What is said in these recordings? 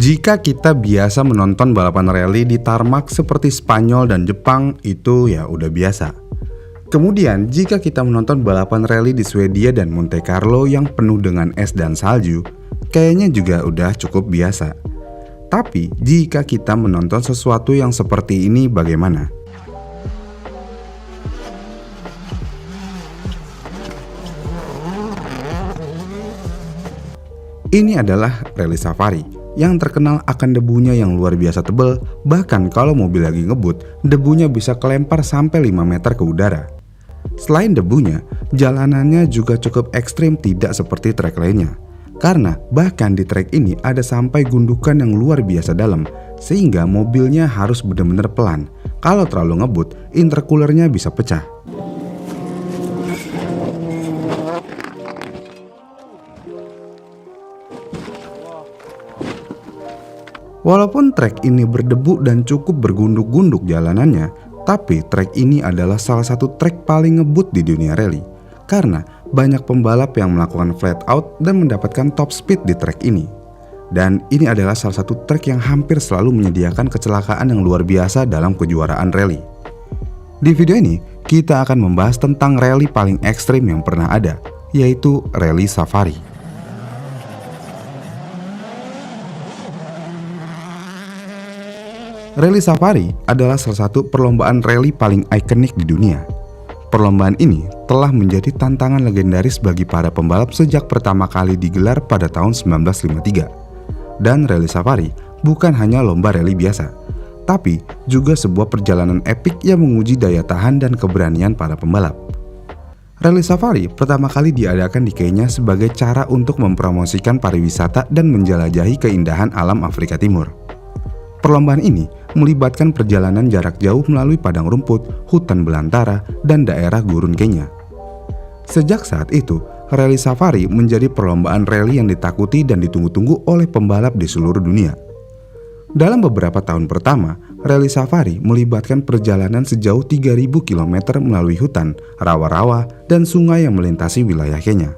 Jika kita biasa menonton balapan rally di tarmac seperti Spanyol dan Jepang, itu ya udah biasa. Kemudian, jika kita menonton balapan rally di Swedia dan Monte Carlo yang penuh dengan es dan salju, kayaknya juga udah cukup biasa. Tapi, jika kita menonton sesuatu yang seperti ini bagaimana? Ini adalah rally safari yang terkenal akan debunya yang luar biasa tebal. Bahkan kalau mobil lagi ngebut, debunya bisa kelempar sampai 5 meter ke udara. Selain debunya, jalanannya juga cukup ekstrim, tidak seperti trek lainnya. Karena bahkan di trek ini ada sampai gundukan yang luar biasa dalam, sehingga mobilnya harus benar-benar pelan. Kalau terlalu ngebut, intercoolernya bisa pecah. Walaupun trek ini berdebu dan cukup bergunduk-gunduk jalanannya, tapi trek ini adalah salah satu trek paling ngebut di dunia rally. Karena banyak pembalap yang melakukan flat out dan mendapatkan top speed di trek ini. Dan ini adalah salah satu trek yang hampir selalu menyediakan kecelakaan yang luar biasa dalam kejuaraan rally. Di video ini, kita akan membahas tentang rally paling ekstrim yang pernah ada, yaitu rally safari. Rally Safari adalah salah satu perlombaan rally paling ikonik di dunia. Perlombaan ini telah menjadi tantangan legendaris bagi para pembalap sejak pertama kali digelar pada tahun 1953. Dan Rally Safari bukan hanya lomba rally biasa, tapi juga sebuah perjalanan epik yang menguji daya tahan dan keberanian para pembalap. Rally Safari pertama kali diadakan di Kenya sebagai cara untuk mempromosikan pariwisata dan menjelajahi keindahan alam Afrika Timur. Perlombaan ini melibatkan perjalanan jarak jauh melalui padang rumput, hutan belantara, dan daerah gurun Kenya. Sejak saat itu, Rally Safari menjadi perlombaan rally yang ditakuti dan ditunggu-tunggu oleh pembalap di seluruh dunia. Dalam beberapa tahun pertama, Rally Safari melibatkan perjalanan sejauh 3.000 km melalui hutan, rawa-rawa, dan sungai yang melintasi wilayah Kenya.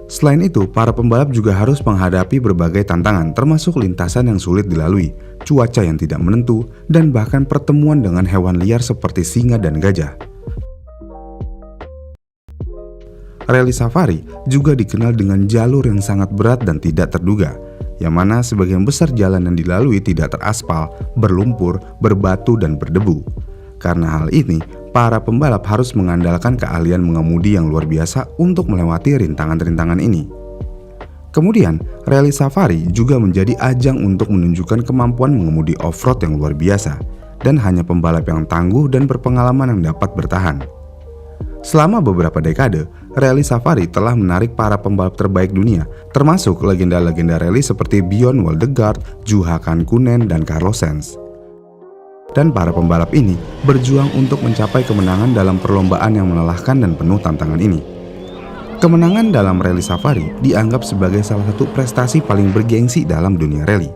Selain itu, para pembalap juga harus menghadapi berbagai tantangan, termasuk lintasan yang sulit dilalui, cuaca yang tidak menentu, dan bahkan pertemuan dengan hewan liar seperti singa dan gajah. Rally Safari juga dikenal dengan jalur yang sangat berat dan tidak terduga, yang mana sebagian besar jalan yang dilalui tidak teraspal, berlumpur, berbatu, dan berdebu. Karena hal ini, para pembalap harus mengandalkan keahlian mengemudi yang luar biasa untuk melewati rintangan-rintangan ini. Kemudian, Rally Safari juga menjadi ajang untuk menunjukkan kemampuan mengemudi off-road yang luar biasa, dan hanya pembalap yang tangguh dan berpengalaman yang dapat bertahan. Selama beberapa dekade, Rally Safari telah menarik para pembalap terbaik dunia, termasuk legenda-legenda rally seperti Björn Waldegard, Juha Kankkunen, dan Carlos Sainz. Dan para pembalap ini berjuang untuk mencapai kemenangan dalam perlombaan yang melelahkan dan penuh tantangan ini. Kemenangan dalam Rally Safari dianggap sebagai salah satu prestasi paling bergengsi dalam dunia rally.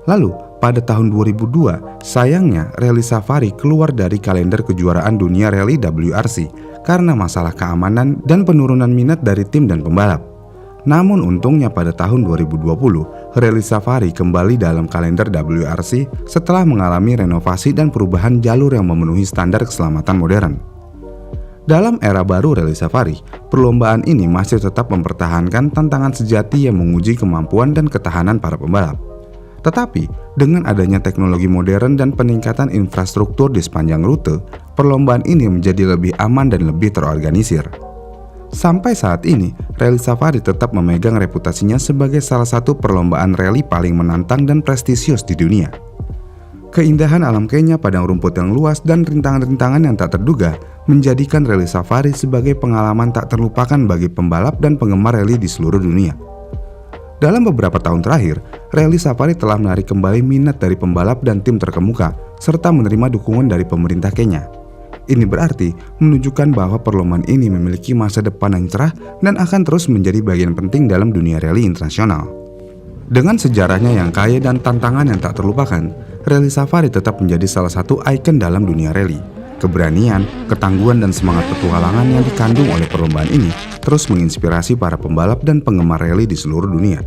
Lalu, pada tahun 2002, sayangnya Rally Safari keluar dari kalender kejuaraan dunia rally WRC karena masalah keamanan dan penurunan minat dari tim dan pembalap. Namun untungnya pada tahun 2020, Rally Safari kembali dalam kalender WRC setelah mengalami renovasi dan perubahan jalur yang memenuhi standar keselamatan modern. Dalam era baru Rally Safari, perlombaan ini masih tetap mempertahankan tantangan sejati yang menguji kemampuan dan ketahanan para pembalap. Tetapi, dengan adanya teknologi modern dan peningkatan infrastruktur di sepanjang rute, perlombaan ini menjadi lebih aman dan lebih terorganisir. Sampai saat ini, Rally Safari tetap memegang reputasinya sebagai salah satu perlombaan rally paling menantang dan prestisius di dunia. Keindahan alam Kenya, padang rumput yang luas, dan rintangan-rintangan yang tak terduga menjadikan Rally Safari sebagai pengalaman tak terlupakan bagi pembalap dan penggemar rally di seluruh dunia. Dalam beberapa tahun terakhir, Rally Safari telah menarik kembali minat dari pembalap dan tim terkemuka, serta menerima dukungan dari pemerintah Kenya. Ini berarti menunjukkan bahwa perlombaan ini memiliki masa depan yang cerah dan akan terus menjadi bagian penting dalam dunia rally internasional. Dengan sejarahnya yang kaya dan tantangan yang tak terlupakan, Rally Safari tetap menjadi salah satu ikon dalam dunia rally. Keberanian, ketangguhan, dan semangat petualangan yang dikandung oleh perlombaan ini terus menginspirasi para pembalap dan penggemar rally di seluruh dunia.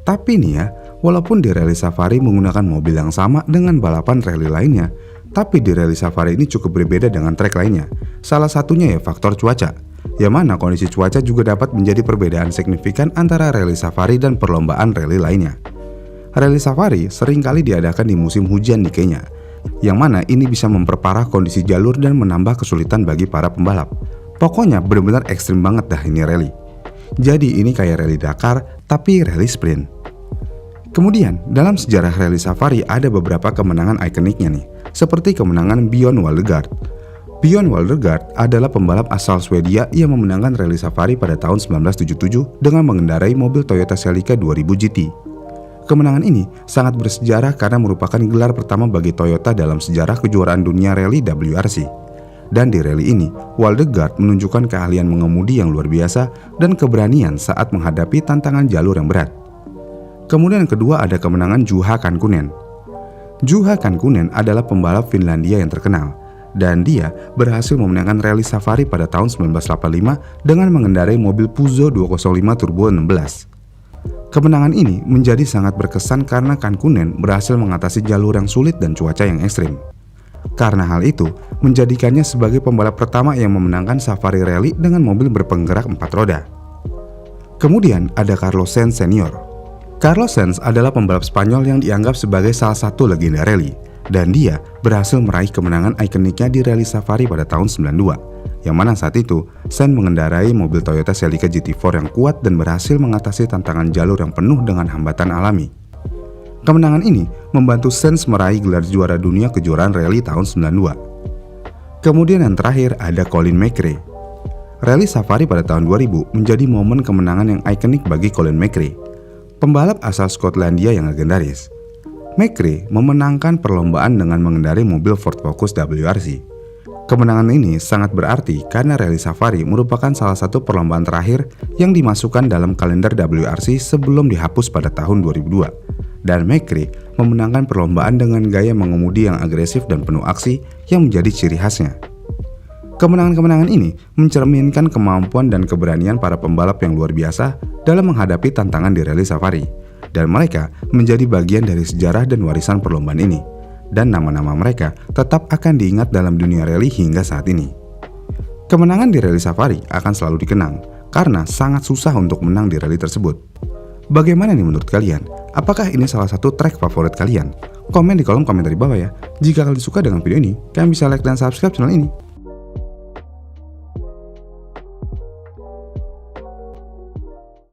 Tapi nih ya, Walaupun di Rally Safari menggunakan mobil yang sama dengan balapan rally lainnya, tapi di Rally Safari ini cukup berbeda dengan trek lainnya. Salah satunya ya faktor cuaca, yang mana kondisi cuaca juga dapat menjadi perbedaan signifikan antara Rally Safari dan perlombaan rally lainnya. Rally Safari seringkali diadakan di musim hujan di Kenya, yang mana ini bisa memperparah kondisi jalur dan menambah kesulitan bagi para pembalap. Pokoknya benar-benar ekstrim banget dah ini rally. Jadi ini kayak Rally Dakar, tapi rally sprint. Kemudian, dalam sejarah Rally Safari ada beberapa kemenangan ikoniknya nih, seperti kemenangan Björn Waldegaard. Björn Waldegaard adalah pembalap asal Swedia yang memenangkan Rally Safari pada tahun 1977 dengan mengendarai mobil Toyota Celica 2000 GT. Kemenangan ini sangat bersejarah karena merupakan gelar pertama bagi Toyota dalam sejarah kejuaraan dunia rally WRC. Dan di rally ini, Waldegaard menunjukkan keahlian mengemudi yang luar biasa dan keberanian saat menghadapi tantangan jalur yang berat. Kemudian yang kedua ada kemenangan Juha Kankkunen. Juha Kankkunen adalah pembalap Finlandia yang terkenal, dan dia berhasil memenangkan Rally Safari pada tahun 1985 dengan mengendarai mobil Peugeot 205 Turbo 16. Kemenangan ini menjadi sangat berkesan karena Kankkunen berhasil mengatasi jalur yang sulit dan cuaca yang ekstrim. Karena hal itu, menjadikannya sebagai pembalap pertama yang memenangkan Safari Rally dengan mobil berpenggerak 4 roda. Kemudian ada Carlos Sainz Senior. Carlos Sainz adalah pembalap Spanyol yang dianggap sebagai salah satu legenda rally, dan dia berhasil meraih kemenangan ikoniknya di Rally Safari pada tahun 92, yang mana saat itu Sainz mengendarai mobil Toyota Celica GT4 yang kuat dan berhasil mengatasi tantangan jalur yang penuh dengan hambatan alami. Kemenangan ini membantu Sainz meraih gelar juara dunia kejuaraan rally tahun 92. Kemudian yang terakhir ada Colin McRae. Rally Safari pada tahun 2000 menjadi momen kemenangan yang ikonik bagi Colin McRae, pembalap asal Skotlandia yang legendaris. McRae memenangkan perlombaan dengan mengendarai mobil Ford Focus WRC. Kemenangan ini sangat berarti karena Rally Safari merupakan salah satu perlombaan terakhir yang dimasukkan dalam kalender WRC sebelum dihapus pada tahun 2002. Dan McRae memenangkan perlombaan dengan gaya mengemudi yang agresif dan penuh aksi yang menjadi ciri khasnya. Kemenangan-kemenangan ini mencerminkan kemampuan dan keberanian para pembalap yang luar biasa dalam menghadapi tantangan di Rally Safari, dan mereka menjadi bagian dari sejarah dan warisan perlombaan ini, dan nama-nama mereka tetap akan diingat dalam dunia rally hingga saat ini. Kemenangan di Rally Safari akan selalu dikenang karena sangat susah untuk menang di rally tersebut. Bagaimana nih menurut kalian? Apakah ini salah satu track favorit kalian? Komen di kolom komentar di bawah ya. Jika kalian suka dengan video ini, kalian bisa like dan subscribe channel ini.